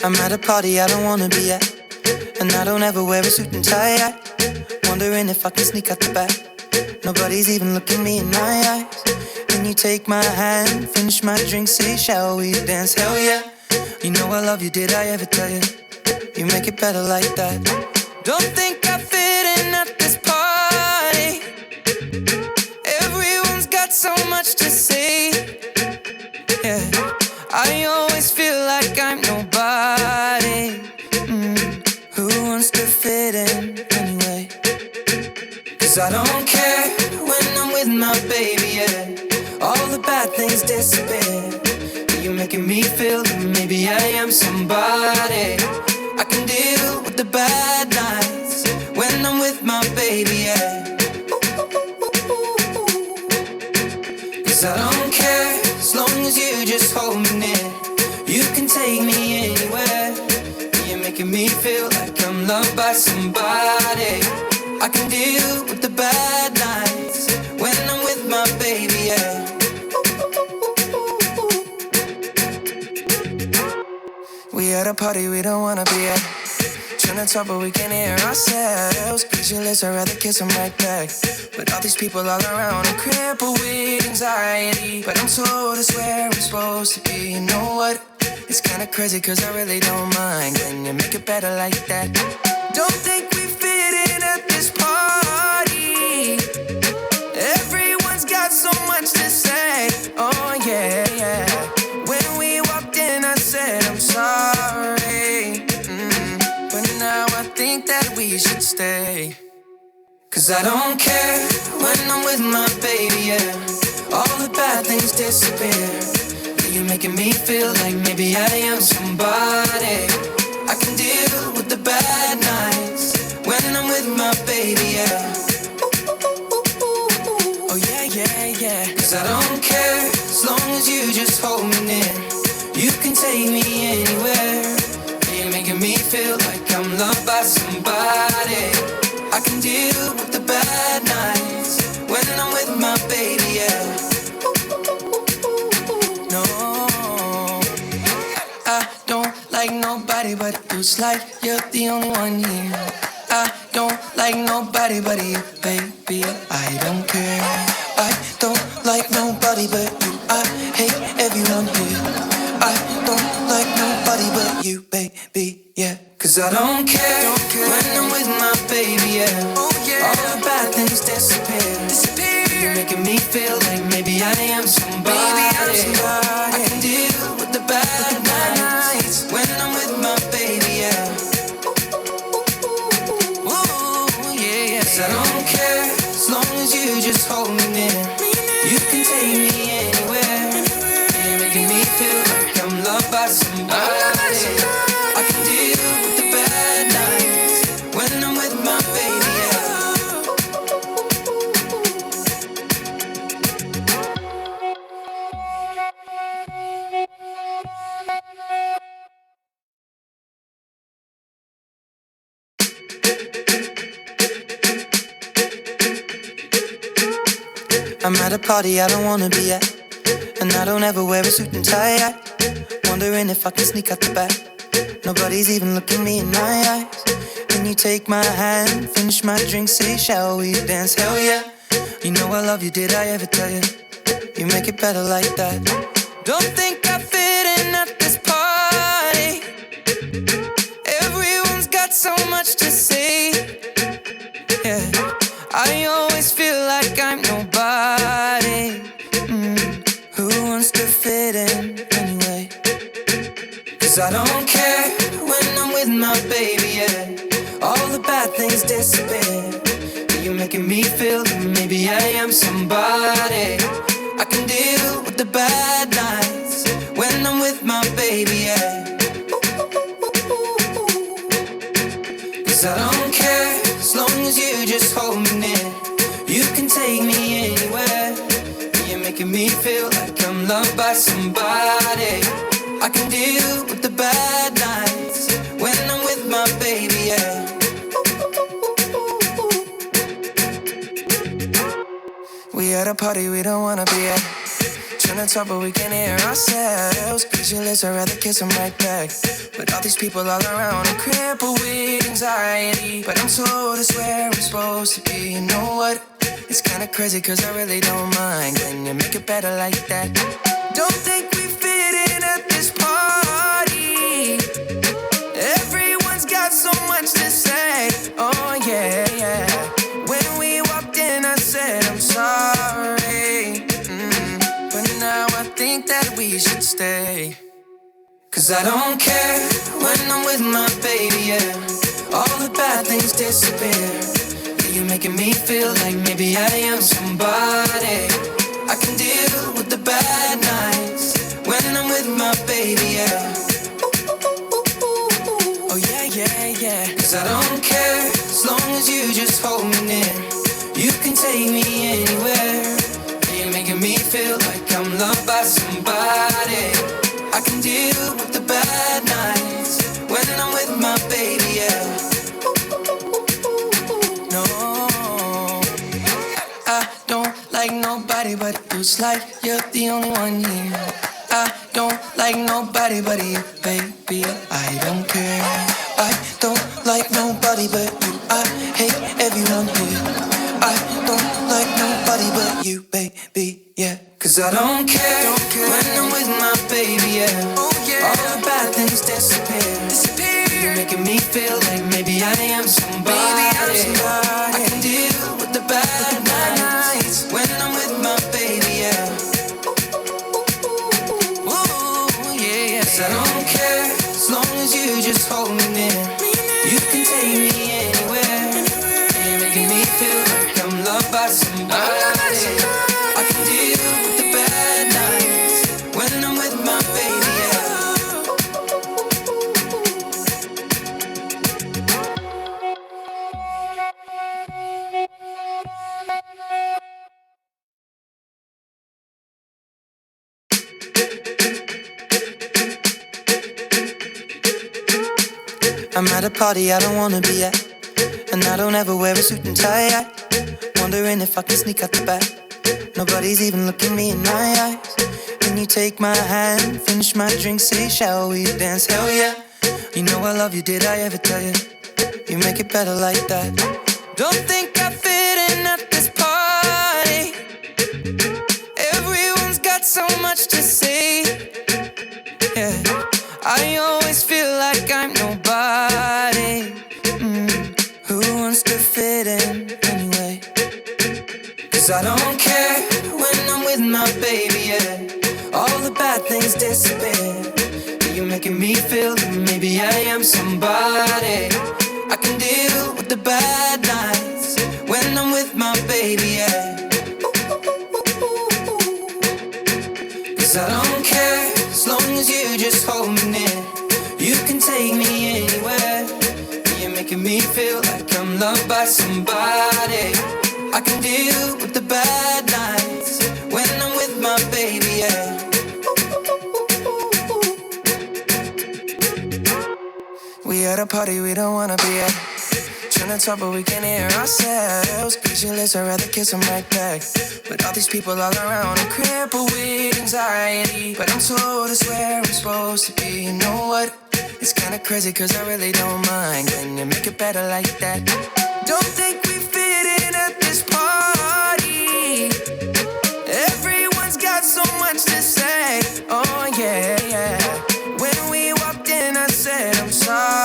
I'm at a party I don't wanna be at, and I don't ever wear a suit and tie. Wondering if I can sneak out the back. Nobody's even looking me in my eyes. Can you take my hand, finish my drink, say shall we dance? Hell yeah. You know I love you, did I ever tell you? You make it better like that. Don't think I fit in at this party. Everyone's got so much to say. Yeah, I always feel like I'm nobody. Who wants to fit in anyway? Cause I don't care when I'm with my baby, yeah. All the bad things disappear. You're making me feel that maybe I am somebody. I can deal with the bad nights when I'm with my baby, yeah. Cause I don't care as long as you just hold me near. You can take me anywhere. You're making me feel like I'm loved by somebody. I can deal with the bad nights when I'm with my baby, yeah. We at a party we don't wanna be at. Trying to talk but we can't hear ourselves. Pictureless, I'd rather kiss them right back. But all these people all around, I'm crippled with anxiety. But I'm told it's where I'm supposed to be. You know what? It's kinda crazy cause I really don't mind. Can you make it better like that? Don't think we fit in at this party. Everyone's got so much to say. Oh yeah, yeah. When we walked in I said I'm sorry. But now I think that we should stay. Cause I don't care when I'm with my baby, yeah. All the bad things disappear. You're making me feel like maybe I am somebody. I can deal with the bad nights when I'm with my baby, yeah. Oh yeah, yeah, yeah. Cause I don't care as long as you just hold me near. You can take me anywhere. You're making me feel like I'm loved by somebody. I can deal with the bad nights when I'm with my baby, yeah. No, I don't like nobody but you. It's like you're the only one here. I don't like nobody but you, baby. I don't care. I don't like nobody but you. I hate everyone here. I don't like nobody but you, baby, yeah. Cause I don't care when I'm with my baby, yeah. All the bad things disappear. You're making me feel like maybe I am somebody. I can deal with the bad nights when I'm with my baby, yeah. Ooh, yeah, yeah. Cause I don't care as long as you just hold me near. You can take me anywhere. You're making me feel like I'm loved by somebody. I can deal with the bad nights when I'm with my baby, yeah. I'm at a party I don't wanna be at, and I don't ever wear a suit and tie. Wondering if I can sneak out the back. Nobody's even looking me in my eyes. Can you take my hand, finish my drink, say shall we dance? Hell yeah. You know I love you, did I ever tell you? You make it better like that. Don't think I fit in at this party. Everyone's got so much to say. Yeah, I always feel like I'm nobody. Who wants to fit in anyway? Cause I don't care when I'm with my baby, yeah. All the bad things disappear. You're making me feel that maybe I am somebody. I can deal with the bad nights when I'm with my baby, yeah. Cause I don't care as long as you just hold me near. You can take me anywhere. You're making me feel like I'm loved by somebody. I can deal with the bad nights when I'm with my baby, yeah. We at a party we don't wanna be at. Trying to talk, but we can't hear ourselves. Pictureless, I'd rather kiss them right back. With all these people all around, I'm crippled with anxiety. But I'm told it's where I'm supposed to be. You know what? It's kinda crazy, cause I really don't mind. Can you make it better like that? Don't think we fit in at this party. Everyone's got so much to say. Oh yeah, yeah. When we walked in, I said I'm sorry. But now I think that we should stay. Cause I don't care when I'm with my baby, yeah. All the bad things disappear. You're making me feel like maybe I am somebody. I can deal with the bad nights when I'm with my baby, yeah. Oh yeah, yeah, yeah. Cause I don't care as long as you just hold me near. You can take me anywhere. You're making me feel like I'm loved by somebody. I can deal with the bad nights when I'm with my baby, yeah. I don't like nobody but you. It's like you're the only one here. I don't like nobody but you, baby. I don't care. I don't like nobody but you. I hate everyone here. I don't like nobody but you, baby, yeah. Cause I don't care when I'm with my baby, yeah. Oh, yeah. All the bad things disappear. You're making me feel like maybe I am somebody. I can deal with the bad nights when I'm with my baby, yeah. Ooh, yeah, yeah. 'Cause I don't care as long as you just hold me near. You can take me anywhere. You're making me feel like I'm loved by somebody. I can deal with the bad nights when I'm with my baby, yeah. I'm at a party I don't wanna be at, and I don't ever wear a suit and tie yet. Wondering if I can sneak out the back. Nobody's even looking me in my eyes. Then you take my hand, finish my drink, say, shall we dance? Hell yeah. You know I love you, did I ever tell you? You make it better like that. Don't think I fit in at this party. Everyone's got so much to say. Yeah, I always feel like I'm nobody. Who wants to fit in anyway? Cause I don't care when I'm with my baby, yeah. All the bad things disappear. You're making me feel that maybe I am somebody. I can deal with the bad nights when I'm with my baby, yeah. Cause I don't care as long as you just hold me near. You can take me anywhere. You're making me feel like I'm loved by somebody. I can deal with the bad nights when I'm with my baby, yeah. We at a party we don't wanna be at. Trying to talk but we can't hear ourselves. Pictureless, I'd rather kiss them right back. With all these people all around, I'm crippled with anxiety. But I'm told it's where I'm supposed to be. You know what? It's kinda crazy cause I really don't mind. Can you make it better like that? Don't think we fit in at this party. Everyone's got so much to say. Oh yeah, yeah. When we walked in I said I'm sorry.